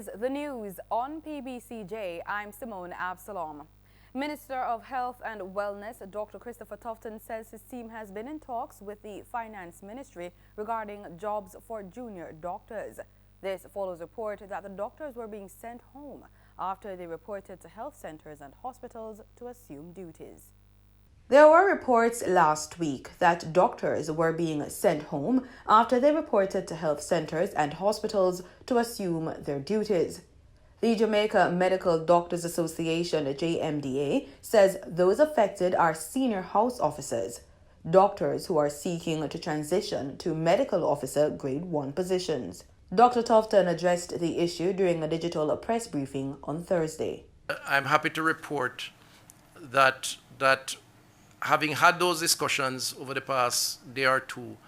is the news on PBCJ. I'm Simone Absalom. Minister of Health and Wellness, Dr. Christopher Tufton, says his team has been in talks with the Finance Ministry regarding jobs for junior doctors. This follows a report that the doctors were being sent home after they reported to health centers and hospitals to assume duties. There were reports last week that doctors were being sent home after they reported to health centers and hospitals to assume their duties. The Jamaica Medical Doctors Association, JMDA, says those affected are senior house officers, doctors who are seeking to transition to medical officer grade 1 positions. Dr. Tufton addressed the issue during a digital press briefing on Thursday. I'm happy to report that having had those discussions over the past day or two,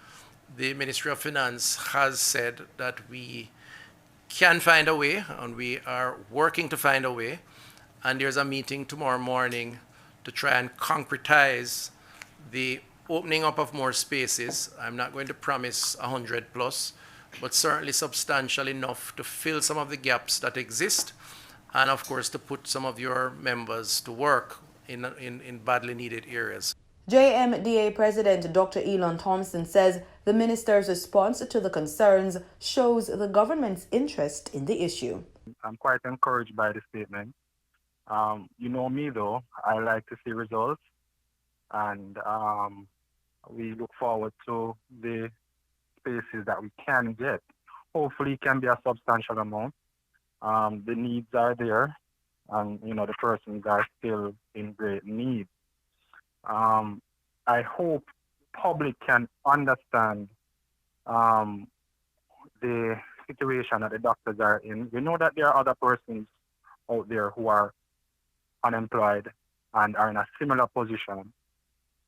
the Ministry of Finance has said that we can find a way, and we are working to find a way. And there's a meeting tomorrow morning to try and concretize the opening up of more spaces. I'm not going to promise 100 plus, but certainly substantial enough to fill some of the gaps that exist, and of course to put some of your members to work in badly needed areas. JMDA President Dr. Elon Thompson says the minister's response to the concerns shows the government's interest in the issue. I'm quite encouraged by the statement. You know me though, I like to see results, and we look forward to the spaces that we can get. Hopefully it can be a substantial amount. The needs are there, and the persons are still in great need. I hope public can understand the situation that the doctors are in. We know that there are other persons out there who are unemployed and are in a similar position,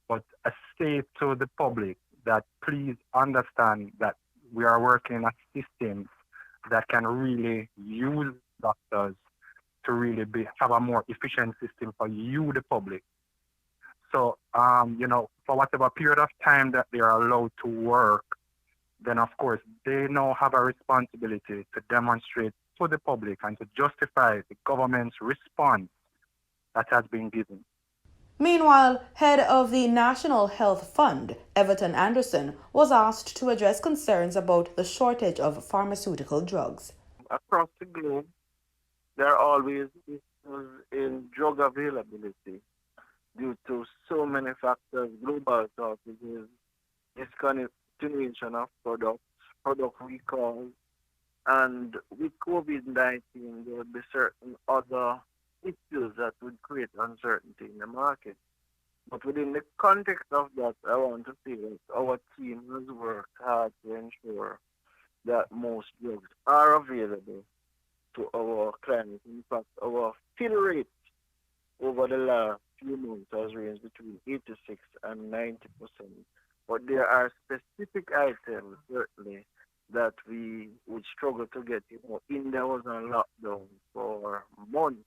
but I say to the public that please understand that we are working in a system that can really use doctors to really have a more efficient system for you, the public. So, for whatever period of time that they are allowed to work, then of course they now have a responsibility to demonstrate to the public and to justify the government's response that has been given. Meanwhile, head of the National Health Fund, Everton Anderson, was asked to address concerns about the shortage of pharmaceutical drugs. Across the globe, there are always issues in drug availability due to so many factors, global shortages, discontinuation of product recalls, and with COVID-19, there would be certain other issues that would create uncertainty in the market. But within the context of that, I want to say that our team has worked hard to ensure that most drugs are available to our clients. In fact, our fill rate over the last few months has ranged between 86 and 90%. But there are specific items, certainly, that we would struggle to get. India was on lockdown for months,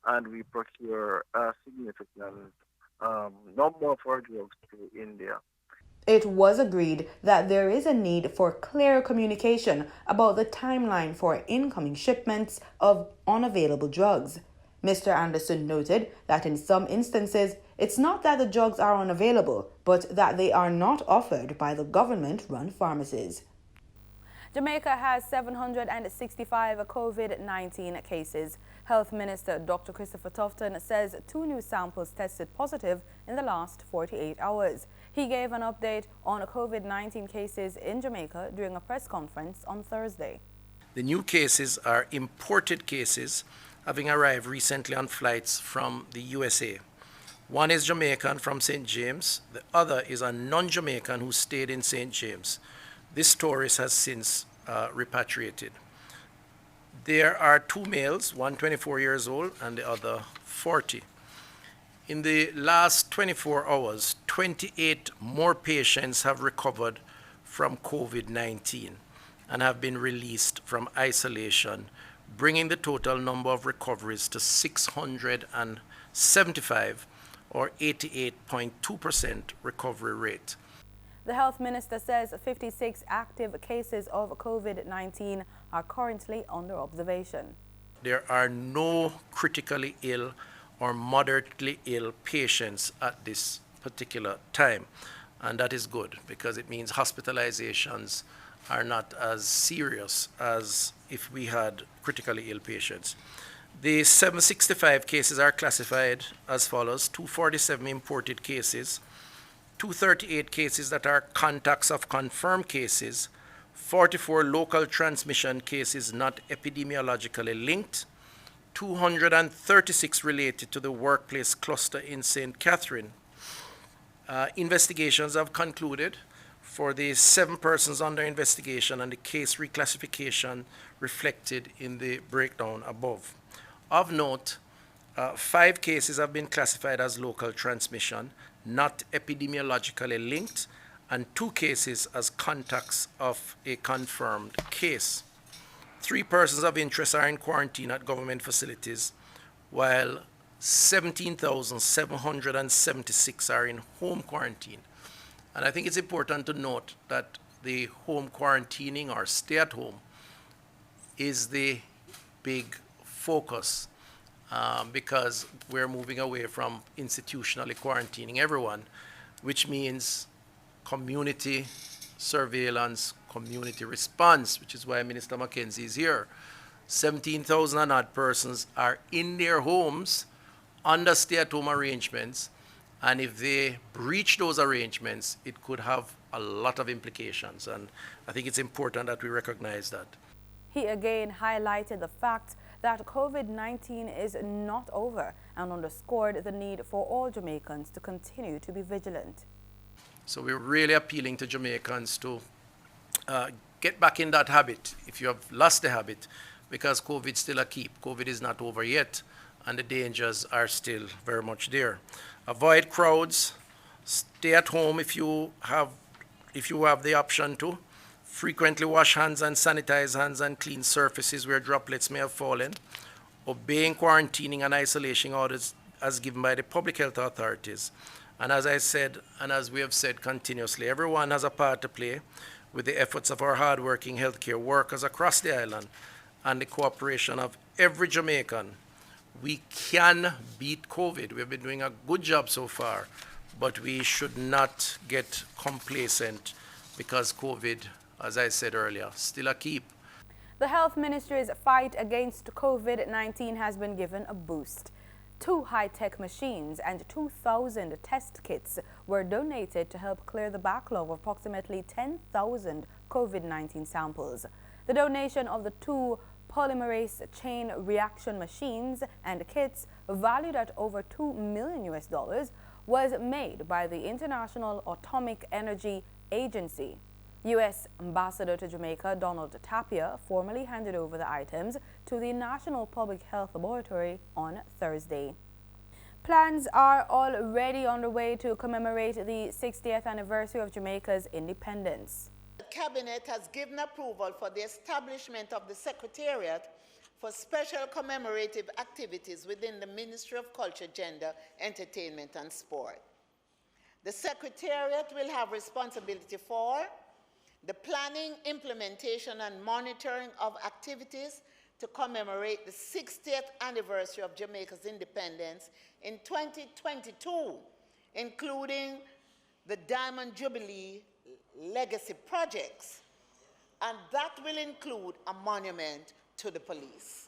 and we procure a significant number of our drugs to India. It was agreed that there is a need for clear communication about the timeline for incoming shipments of unavailable drugs. Mr. Anderson noted that in some instances, it's not that the drugs are unavailable, but that they are not offered by the government-run pharmacies. Jamaica has 765 COVID-19 cases. Health Minister Dr. Christopher Tufton says 2 new samples tested positive in the last 48 hours. He gave an update on COVID-19 cases in Jamaica during a press conference on Thursday. The new cases are imported cases having arrived recently on flights from the USA. One is Jamaican from St. James. The other is a non-Jamaican who stayed in St. James. This tourist has since repatriated. There are 2 males, one 24 years old and the other 40. In the last 24 hours, 28 more patients have recovered from COVID-19 and have been released from isolation, bringing the total number of recoveries to 675, or 88.2% recovery rate. The health minister says 56 active cases of COVID-19 are currently under observation. There are no critically ill or moderately ill patients at this particular time. And that is good because it means hospitalizations are not as serious as if we had critically ill patients. The 765 cases are classified as follows: 247 imported cases, 238 cases that are contacts of confirmed cases, 44 local transmission cases not epidemiologically linked, 236 related to the workplace cluster in St. Catherine. Investigations have concluded for the 7 persons under investigation and the case reclassification reflected in the breakdown above. Of note, 5 cases have been classified as local transmission, not epidemiologically linked, and 2 cases as contacts of a confirmed case. 3 persons of interest are in quarantine at government facilities, while 17,776 are in home quarantine. And I think it's important to note that the home quarantining or stay at home is the big focus because we're moving away from institutionally quarantining everyone, which means community surveillance, community response, which is why Minister Mackenzie is here. 17,000 and odd persons are in their homes under stay-at-home arrangements, and if they breach those arrangements, it could have a lot of implications, and I think it's important that we recognize that. He again highlighted the fact that COVID-19 is not over and underscored the need for all Jamaicans to continue to be vigilant. So we're really appealing to Jamaicans to get back in that habit if you have lost the habit, because COVID's still a keep. COVID is not over yet, and the dangers are still very much there. Avoid crowds. Stay at home if you have the option to. Frequently wash hands and sanitize hands and clean surfaces where droplets may have fallen. Obeying quarantining and isolation orders as given by the public health authorities. And as I said, and as we have said continuously, everyone has a part to play with the efforts of our hardworking healthcare workers across the island and the cooperation of every Jamaican. We can beat COVID. We've been doing a good job so far, but we should not get complacent because COVID, as I said earlier, still a keep. The Health Ministry's fight against COVID-19 has been given a boost. 2 high-tech machines and 2,000 test kits were donated to help clear the backlog of approximately 10,000 COVID-19 samples. The donation of the 2 polymerase chain reaction machines and kits valued at over $2 million was made by the International Atomic Energy Agency. U.S. Ambassador to Jamaica Donald Tapia formally handed over the items to the National Public Health Laboratory on Thursday. Plans are already underway to commemorate the 60th anniversary of Jamaica's independence. The Cabinet has given approval for the establishment of the Secretariat for Special Commemorative Activities within the Ministry of Culture, Gender, Entertainment and Sport. The Secretariat will have responsibility for the planning, implementation, and monitoring of activities to commemorate the 60th anniversary of Jamaica's independence in 2022, including the Diamond Jubilee legacy projects, and that will include a monument to the police.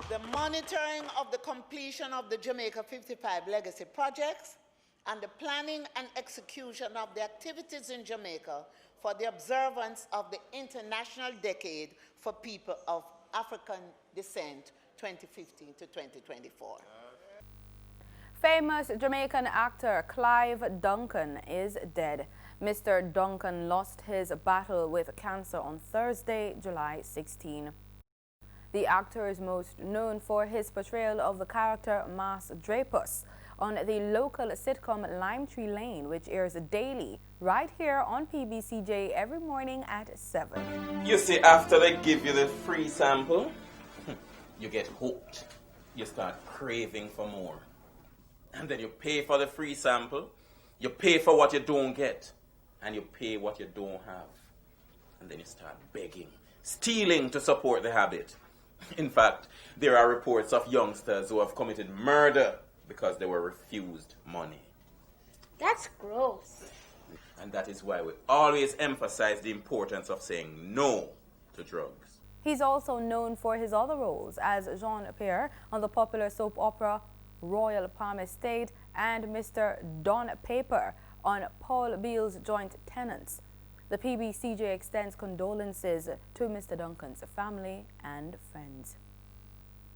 The monitoring of the completion of the Jamaica 55 legacy projects, and the planning and execution of the activities in Jamaica for the observance of the International Decade for People of African Descent 2015 to 2024. Famous Jamaican actor Clive Duncan is dead. Mr. Duncan lost his battle with cancer on Thursday, July 16. The actor is most known for his portrayal of the character Mas Drapus on the local sitcom Lime Tree Lane, which airs daily right here on PBCJ every morning at 7. You see, after they give you the free sample, you get hooked. You start craving for more. And then you pay for the free sample, you pay for what you don't get, and you pay what you don't have. and then you start begging, stealing to support the habit. In fact, there are reports of youngsters who have committed murder because they were refused money. That's gross. And that is why we always emphasize the importance of saying no to drugs. He's also known for his other roles as Jean-Pierre on the popular soap opera Royal Palm Estate and Mr. Don Paper on Paul Beale's Joint Tenants. The PBCJ extends condolences to Mr. Duncan's family and friends.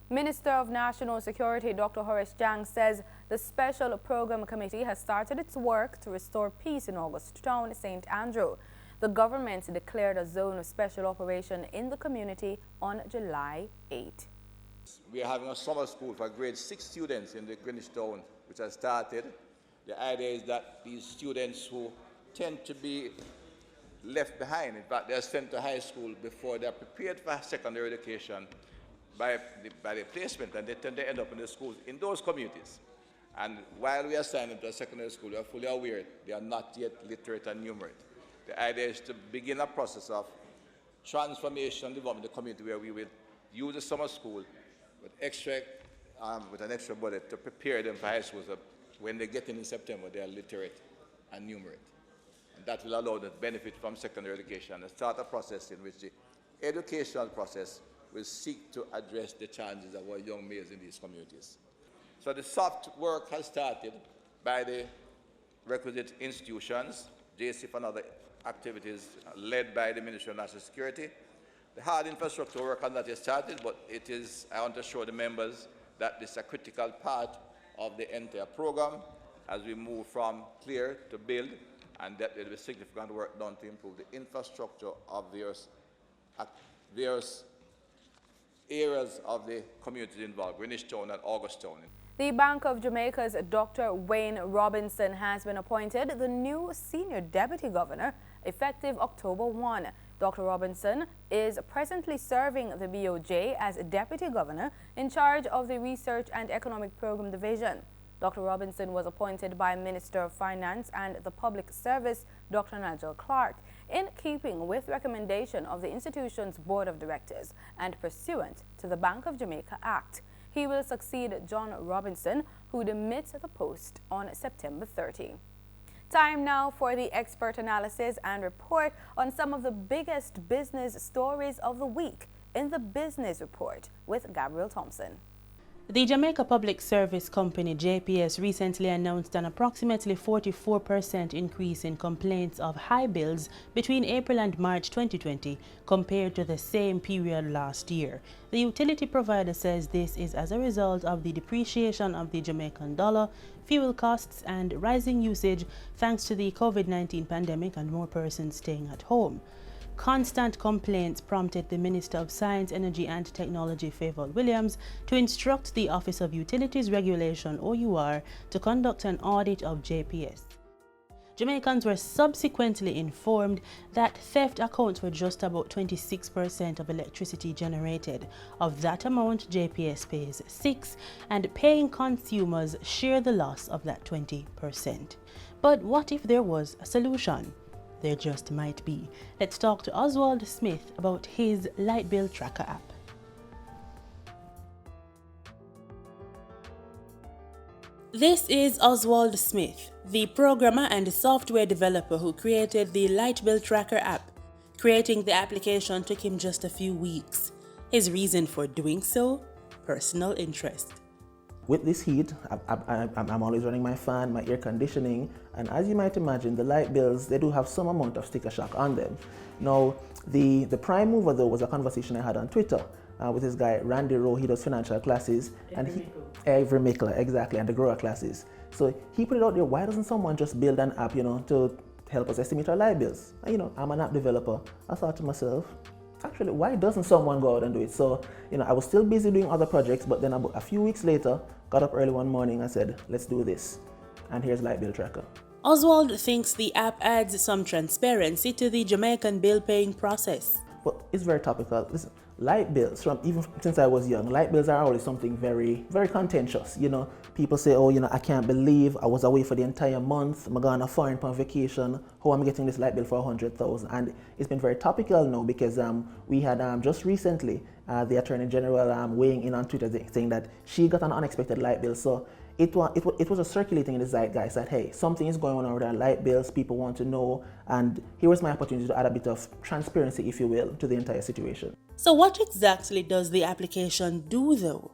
Minister of National Security Dr. Horace Jang says the Special Program Committee has started its work to restore peace in August Town, St. Andrew. The government declared a zone of special operation in the community on July 8. We are having a summer school for grade 6 students in the Greenwich Town, which has started. The idea is that these students who tend to be left behind, in fact, they are sent to high school before they are prepared for secondary education by the placement, and they tend to end up in the schools in those communities. And while we assign them to a secondary school, we are fully aware they are not yet literate and numerate. The idea is to begin a process of transformation development in the community where we will use the summer school with an extra budget to prepare them for high school, so when they get in September, they are literate and numerate. And that will allow them to benefit from secondary education and start a process in which the educational process will seek to address the challenges of our young males in these communities. So the soft work has started by the requisite institutions, JCDC and other activities led by the Ministry of National Security. The hard infrastructure work has not yet started, but it is, I want to assure the members that this is a critical part of the entire program as we move from clear to build, and that there will be significant work done to improve the infrastructure of various areas of the communities involved, Greenwich Town and August Town. The Bank of Jamaica's Dr. Wayne Robinson has been appointed the new Senior Deputy Governor effective October 1. Dr. Robinson is presently serving the BOJ as Deputy Governor in charge of the Research and Economic Program Division. Dr. Robinson was appointed by Minister of Finance and the Public Service, Dr. Nigel Clark, in keeping with recommendation of the institution's Board of Directors and pursuant to the Bank of Jamaica Act. He will succeed John Robinson, who demits the post on September 30. Time now for the expert analysis and report on some of the biggest business stories of the week in the Business Report with Gabriel Thompson. The Jamaica Public Service Company, JPS, recently announced an approximately 44% increase in complaints of high bills between April and March 2020 compared to the same period last year. The utility provider says this is as a result of the depreciation of the Jamaican dollar, fuel costs, and rising usage thanks to the COVID-19 pandemic and more persons staying at home. Constant complaints prompted the Minister of Science, Energy and Technology, Favour Williams, to instruct the Office of Utilities Regulation, OUR, to conduct an audit of JPS. Jamaicans were subsequently informed that theft accounts for just about 26% of electricity generated. Of that amount, JPS pays 6%, and paying consumers share the loss of that 20%. But what if there was a solution? There just might be. Let's talk to Oswald Smith about his light bill tracker app. This is Oswald Smith, the programmer and software developer who created the light bill tracker app. Creating the application took him just a few weeks. His reason for doing so? Personal interest. With this heat, I'm always running my fan, my air conditioning, and as you might imagine, the light bills, they do have some amount of sticker shock on them. Now, the prime mover though was a conversation I had on Twitter with this guy, Randy Rowe. He does financial classes. Every Mickler, exactly, and the grower classes. So he put it out there, why doesn't someone just build an app, to help us estimate our light bills? And, I'm an app developer. I thought to myself, actually, why doesn't someone go out and do it? So, I was still busy doing other projects, but then about a few weeks later, got up early one morning and said, let's do this. And here's Light Bill Tracker. Oswald thinks the app adds some transparency to the Jamaican bill paying process. Well, it's very topical. Listen, light bills, from even since I was young, light bills are always something very, very contentious. You know, people say, oh, you know, I can't believe I was away for the entire month. I'm going on a foreign on vacation. How am I getting this light bill for 100,000? And it's been very topical now because we had just recently the Attorney General weighing in on Twitter saying that she got an unexpected light bill. So it was a circulating in the zeitgeist that, hey, something is going on with our light bills, people want to know, and here was my opportunity to add a bit of transparency, if you will, to the entire situation. So what exactly does the application do though?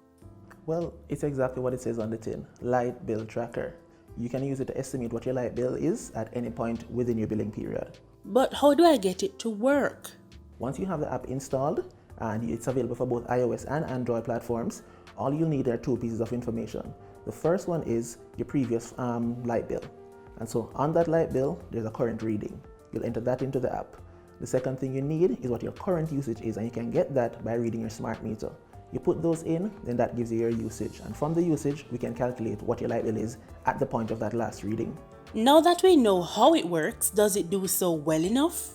Well, it's exactly what it says on the tin, light bill tracker. You can use it to estimate what your light bill is at any point within your billing period. But how do I get it to work? Once you have the app installed, and it's available for both iOS and Android platforms, all you'll need are two pieces of information. The first one is your previous light bill. And so on that light bill, there's a current reading. You'll enter that into the app. The second thing you need is what your current usage is, and you can get that by reading your smart meter. You put those in, then that gives you your usage. And from the usage, we can calculate what your light bill is at the point of that last reading. Now that we know how it works, does it do so well enough?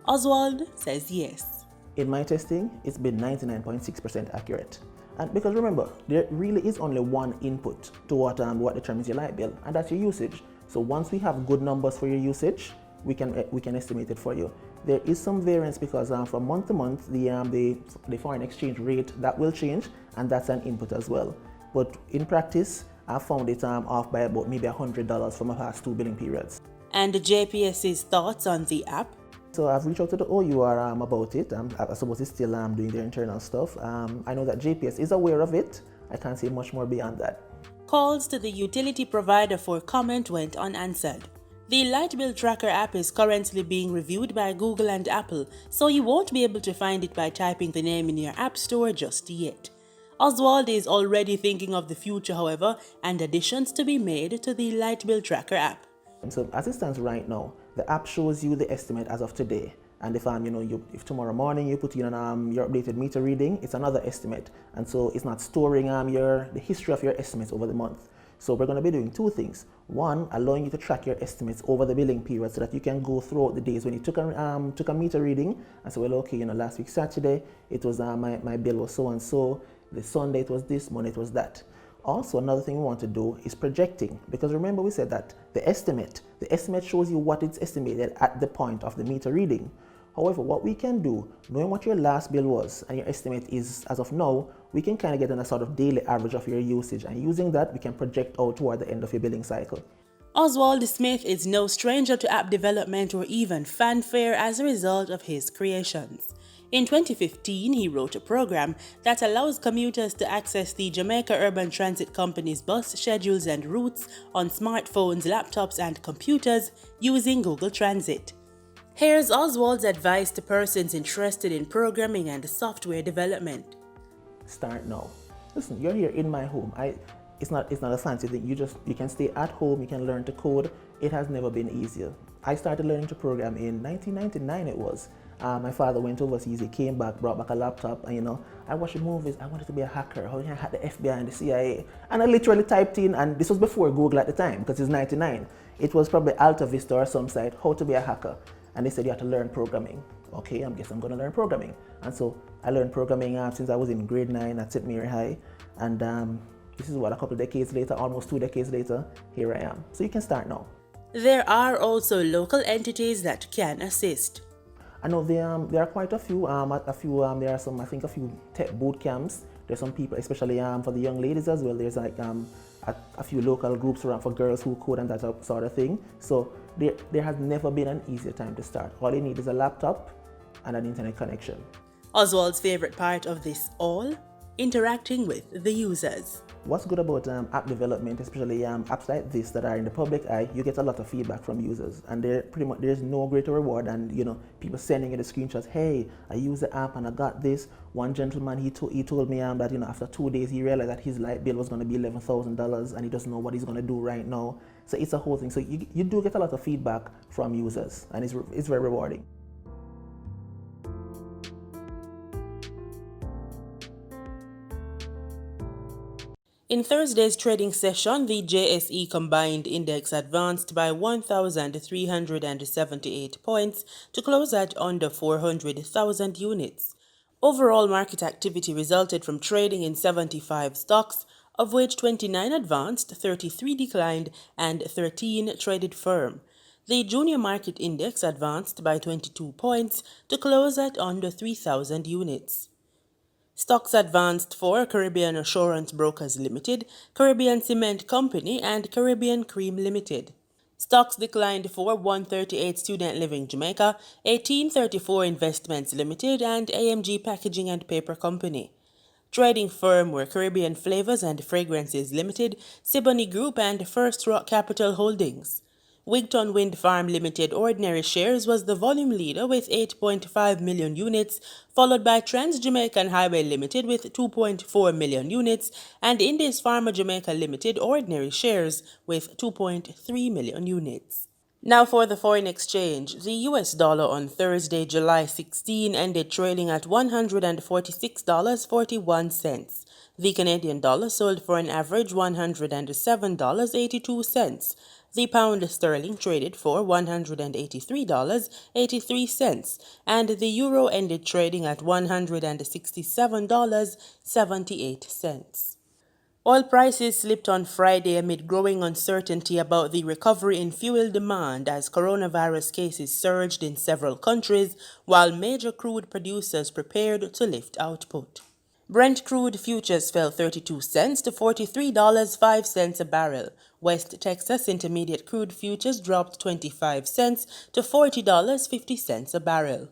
Oswald says yes. In my testing, it's been 99.6% accurate. And because remember, there really is only one input to what determines your light bill, and that's your usage. So once we have good numbers for your usage, we can estimate it for you. There is some variance because from month to month, the foreign exchange rate, that will change, and that's an input as well. But in practice, I found it off by about maybe $100 from my past 2 billing periods. And the JPS's thoughts on the app? So I've reached out to the OUR about it. I suppose it's still doing their internal stuff. I know that JPS is aware of it. I can't say much more beyond that. Calls to the utility provider for comment went unanswered. The Light Bill Tracker app is currently being reviewed by Google and Apple, so you won't be able to find it by typing the name in your app store just yet. Oswald is already thinking of the future, however, and additions to be made to the Light Bill Tracker app. So as it stands right now, the app shows you the estimate as of today. And if if tomorrow morning you put in your updated meter reading, it's another estimate. And so it's not storing the history of your estimates over the month. So we're going to be doing two things. One, allowing you to track your estimates over the billing period so that you can go throughout the days when you took a meter reading and say, well, okay, last week Saturday it was my bill was so and so. The Sunday it was this, Monday it was that. Also, another thing we want to do is projecting, because remember we said that the estimate shows you what it's estimated at the point of the meter reading. However, what we can do, knowing what your last bill was and your estimate is as of now, we can kind of get a sort of daily average of your usage, and using that we can project out toward the end of your billing cycle. Oswald Smith is no stranger to app development or even fanfare as a result of his creations. In 2015, he wrote a program that allows commuters to access the Jamaica Urban Transit Company's bus schedules and routes on smartphones, laptops, and computers using Google Transit. Here's Oswald's advice to persons interested in programming and software development. Start now. Listen, you're here in my home. It's not a fancy thing. You can stay at home, you can learn to code. It has never been easier. I started learning to program in 1999 it was. My father went overseas, he came back, brought back a laptop, and I watched movies. I wanted to be a hacker. How can I hack the FBI and the CIA? And I literally typed in, and this was before Google at the time, because it's 99. It was probably Alta Vista or some site, how to be a hacker. And they said you have to learn programming. Okay, I guess I'm going to learn programming. And so I learned programming since I was in grade 9 at St. Mary High. And this is what, a couple of decades later, almost 2 decades later, here I am. So you can start now. There are also local entities that can assist. I know there are quite a few. There are some, I think, a few tech boot camps. There's some people, especially for the young ladies as well. There's like a few local groups around for girls who code and that sort of thing. So there has never been an easier time to start. All you need is a laptop and an internet connection. Oswald's favorite part of this all? Interacting with the users. What's good about app development, especially apps like this that are in the public eye, you get a lot of feedback from users, and there's no greater reward than people sending you the screenshots. Hey, I use the app and I got this. One gentleman he told me that after 2 days he realized that his light bill was going to be $11,000 and he doesn't know what he's going to do right now. So it's a whole thing. So you do get a lot of feedback from users, and it's very rewarding. In Thursday's trading session, the JSE combined index advanced by 1,378 points to close at under 400,000 units. Overall market activity resulted from trading in 75 stocks, of which 29 advanced, 33 declined, and 13 traded firm. The junior market index advanced by 22 points to close at under 3,000 units. Stocks advanced for Caribbean Assurance Brokers Limited, Caribbean Cement Company, and Caribbean Cream Limited. Stocks declined for 138 Student Living Jamaica, 1834 Investments Limited, and AMG Packaging and Paper Company. Trading firm were Caribbean Flavors and Fragrances Limited, Siboney Group, and First Rock Capital Holdings. Wigton Wind Farm Limited ordinary shares was the volume leader with 8.5 million units, followed by Trans Jamaican Highway Limited with 2.4 million units, and Indies Pharma Jamaica Limited ordinary shares with 2.3 million units. Now for the foreign exchange. The US dollar on Thursday, July 16, ended trading at $146.41. The Canadian dollar sold for an average $107.82. The pound sterling traded for $183.83, and the euro ended trading at $167.78. Oil prices slipped on Friday amid growing uncertainty about the recovery in fuel demand as coronavirus cases surged in several countries, while major crude producers prepared to lift output. Brent crude futures fell 32 cents to $43.05 a barrel. West Texas Intermediate crude futures dropped 25 cents to $40.50 a barrel.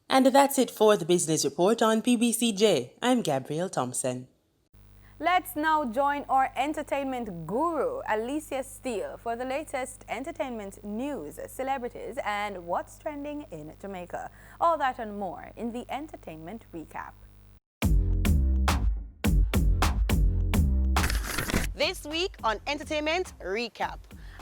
And that's it for the business report on PBCJ. I'm Gabrielle Thompson. Let's now join our entertainment guru, Alicia Steele, for the latest entertainment news, celebrities, and what's trending in Jamaica. All that and more in the Entertainment Recap. This week on Entertainment Recap,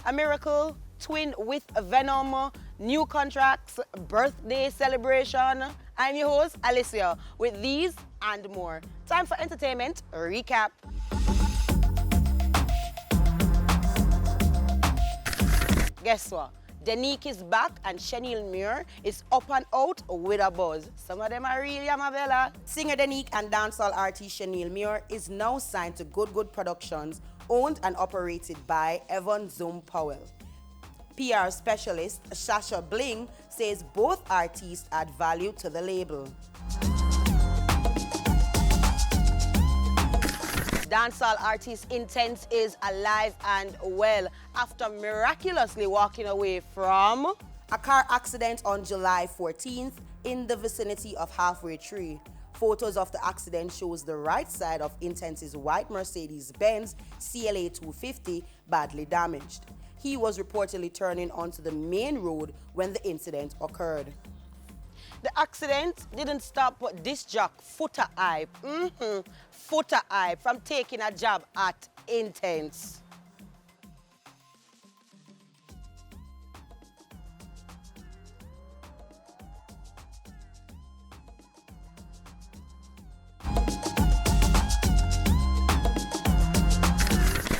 a miracle, twin with Venom, new contracts, birthday celebration. I'm your host, Alicia, with these and more. Time for Entertainment Recap. Guess what? Danique is back and Chenille Muir is up and out with a buzz. Some of them are really Amabella. Singer Danique and dancehall artist Chenille Muir is now signed to Good Productions, owned and operated by Evan Zoom Powell. PR specialist Shasha Bling says both artists add value to the label. Dancehall artist Intense is alive and well after miraculously walking away from a car accident on July 14th in the vicinity of Halfway Tree. Photos of the accident shows the right side of Intense's white Mercedes-Benz CLA 250 badly damaged. He was reportedly turning onto the main road when the incident occurred. The accident didn't stop disc jock Footer Hype, Footer Hype, from taking a job at Intense.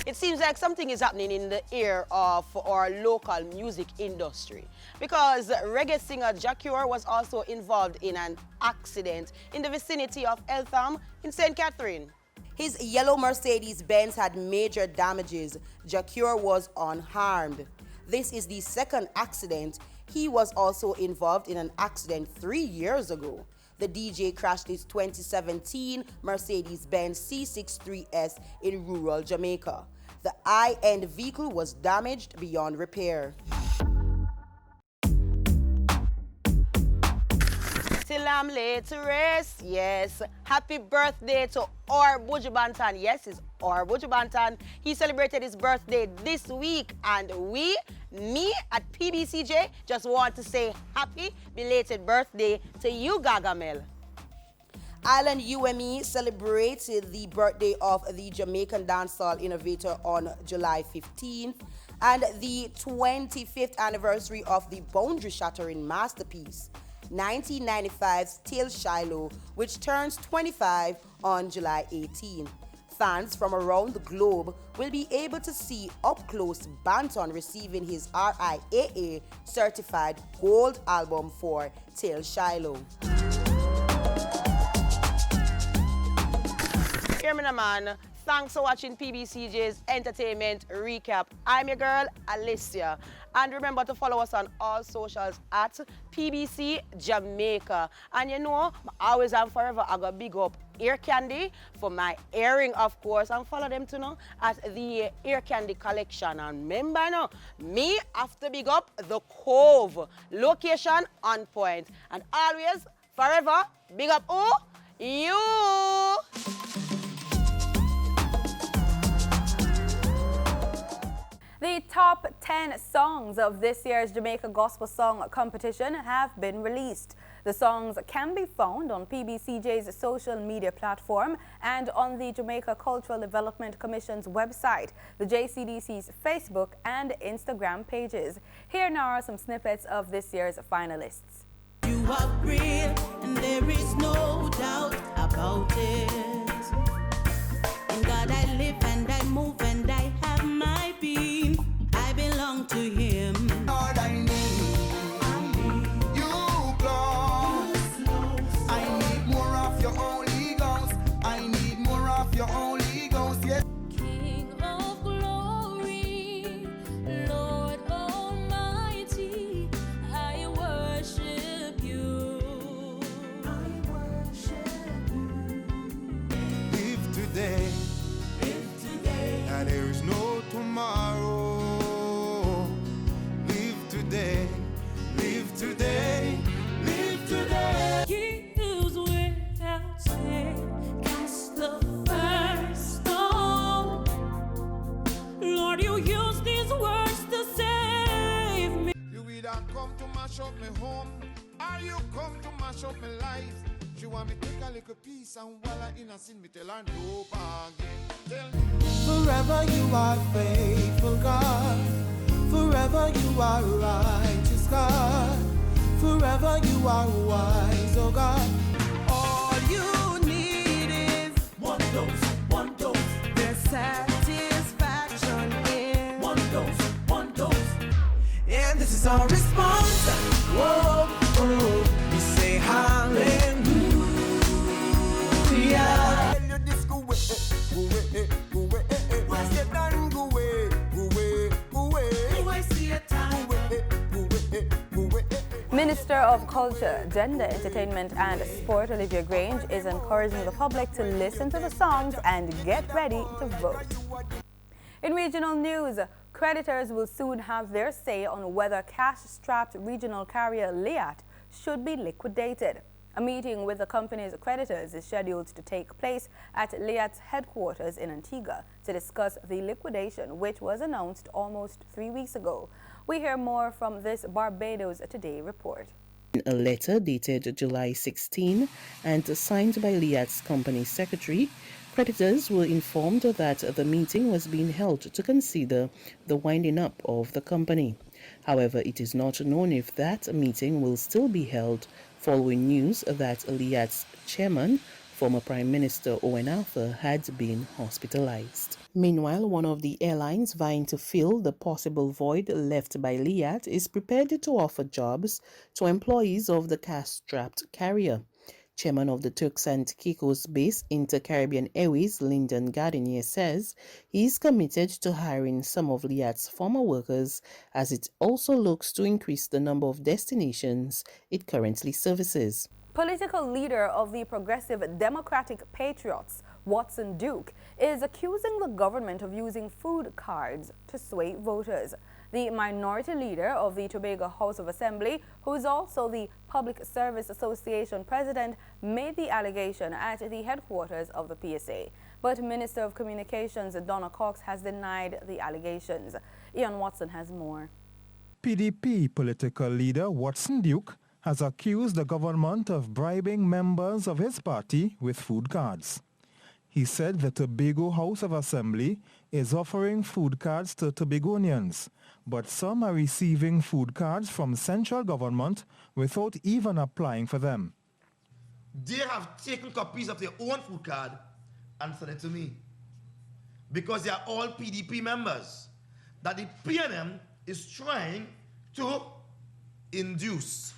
It seems like something is happening in the ear of our local music industry because reggae singer Jacure was also involved in an accident in the vicinity of Eltham in St. Catherine. His yellow Mercedes-Benz had major damages. Jacure was unharmed. This is the second accident. He was also involved in an accident 3 years ago. The DJ crashed his 2017 Mercedes-Benz C63S in rural Jamaica. The high-end vehicle was damaged beyond repair. Till I'm late to rest, yes. Happy birthday to Or Bujubantan. Yes, it's Or Bujubantan. He celebrated his birthday this week, and me at PBCJ just want to say happy belated birthday to you, Gagamel. Island UME celebrated the birthday of the Jamaican dancehall innovator on July 15th and the 25th anniversary of the boundary-shattering masterpiece, 1995's Till Shiloh, which turns 25 on July 18th. Fans from around the globe will be able to see up-close Banton receiving his RIAA certified gold album for Till Shiloh. Hear me, man. Thanks for watching PBCJ's Entertainment Recap. I'm your girl, Alicia. And remember to follow us on all socials at PBC Jamaica. And you know, always and forever, I got big up Ear Candy for my earring, of course. And follow them to know at the Ear Candy Collection. And remember, no, me have to big up the Cove. Location on point. And always, forever, big up who? You! The top 10 songs of this year's Jamaica Gospel Song Competition have been released. The songs can be found on PBCJ's social media platform and on the Jamaica Cultural Development Commission's website, the JCDC's Facebook and Instagram pages. Here now are some snippets of this year's finalists. You are real, and there is no doubt about it. In God I live and I move and I have my being. I belong to Him. Lord, I need you close. I need more of your Holy Ghost. I need more of your Holy Ghost. Yes. King of glory, Lord Almighty, I worship you. I worship you. Live today. And there is no tomorrow. Live today, live today, live today. He who's without sin, cast the first stone. Lord, you use these words to save me. You either come to mash up my home, or you come to mash up my life. She want me take a little piece and while I in a sin, me tell her no bargain. Forever you are faithful, God. Forever you are righteous, God. Forever you are wise, oh God. All you need is one dose. There's satisfaction in one dose. And this is our response. Whoa, oh, we say hallelujah. Minister of Culture, Gender, Entertainment and Sport, Olivia Grange, is encouraging the public to listen to the songs and get ready to vote. In regional news, creditors will soon have their say on whether cash-strapped regional carrier Liat should be liquidated. A meeting with the company's creditors is scheduled to take place at Liat's headquarters in Antigua to discuss the liquidation, which was announced almost 3 weeks ago. We hear more from this Barbados Today report. In a letter dated July 16 and signed by Liat's company secretary, creditors were informed that the meeting was being held to consider the winding up of the company. However, it is not known if that meeting will still be held following news that Liat's chairman, former Prime Minister Owen Arthur, had been hospitalized. Meanwhile, one of the airlines vying to fill the possible void left by Liat is prepared to offer jobs to employees of the cash-strapped carrier. Chairman of the Turks and Caicos-based Inter-Caribbean Airways, Lyndon Gardinier, says he is committed to hiring some of Liat's former workers as it also looks to increase the number of destinations it currently services. Political leader of the Progressive Democratic Patriots, Watson Duke, is accusing the government of using food cards to sway voters. The minority leader of the Tobago House of Assembly, who is also the Public Service Association president, made the allegation at the headquarters of the PSA. But Minister of Communications Donna Cox has denied the allegations. Ian Watson has more. PDP political leader Watson Duke has accused the government of bribing members of his party with food cards. He said the Tobago House of Assembly is offering food cards to Tobagonians, but some are receiving food cards from central government without even applying for them. They have taken copies of their own food card and sent it to me because they are all PDP members that the PNM is trying to induce.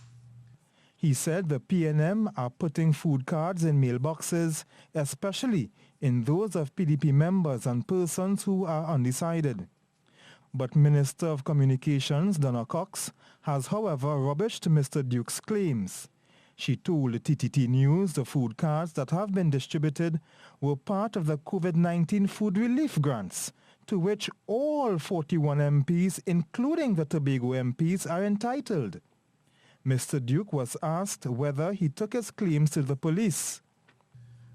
He said the PNM are putting food cards in mailboxes, especially in those of PDP members and persons who are undecided. But Minister of Communications, Donna Cox, has however rubbished Mr. Duke's claims. She told TTT News the food cards that have been distributed were part of the COVID-19 food relief grants, to which all 41 MPs, including the Tobago MPs, are entitled. Mr. Duke was asked whether he took his claims to the police.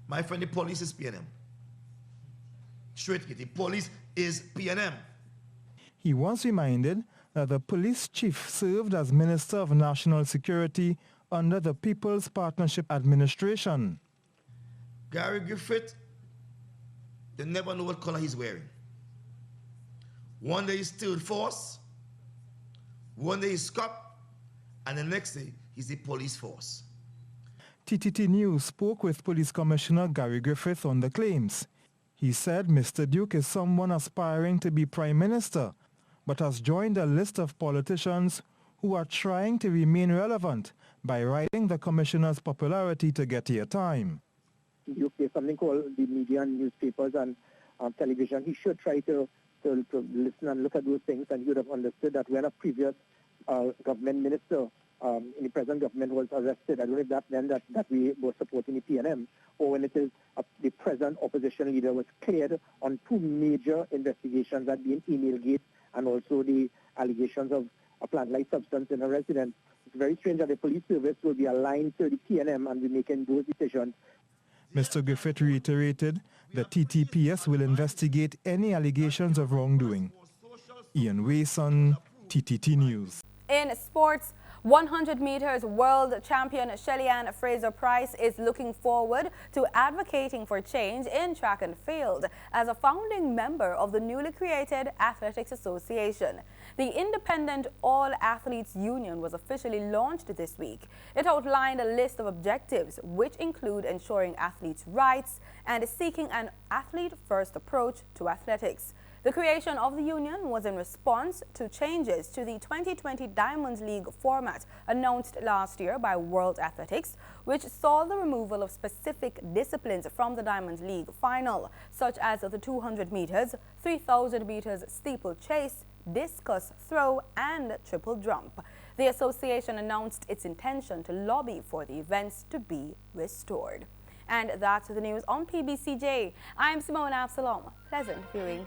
My friend, the police is PNM. Straight, the police is PNM. He was reminded that the police chief served as Minister of National Security under the People's Partnership Administration. Gary Griffith, they never know what color he's wearing. One day he's third force, one day he's cop, and the next day he's the police force. TTT News spoke with Police Commissioner Gary Griffith on the claims. He said Mr. Duke is someone aspiring to be Prime Minister, but has joined a list of politicians who are trying to remain relevant by riding the commissioner's popularity to get airtime. Duke, there's something called the media and newspapers and television. He should try to listen and look at those things, and he would have understood that when a previous government minister in the present government was arrested, I don't know if that meant that we were supporting the PNM, or when it is the present opposition leader was cleared on two major investigations, that being Emailgate and also the allegations of a plant-like substance in a residence. It's very strange that the police service will be aligned to the PNM and be making those decisions. Mr. Griffith reiterated that TTPS will investigate any allegations of wrongdoing. Ian Wayson, TTT News. In sports, 100 meters world champion Shelly-Ann Fraser-Pryce is looking forward to advocating for change in track and field as a founding member of the newly created Athletics Association. The Independent All Athletes Union was officially launched this week. It outlined a list of objectives, which include ensuring athletes' rights and seeking an athlete-first approach to athletics. The creation of the union was in response to changes to the 2020 Diamonds League format announced last year by World Athletics, which saw the removal of specific disciplines from the Diamonds League final, such as the 200 meters, 3,000 meters steeplechase, discus throw, and triple jump. The association announced its intention to lobby for the events to be restored. And that's the news on PBCJ. I'm Simone Absalom. Pleasant viewing.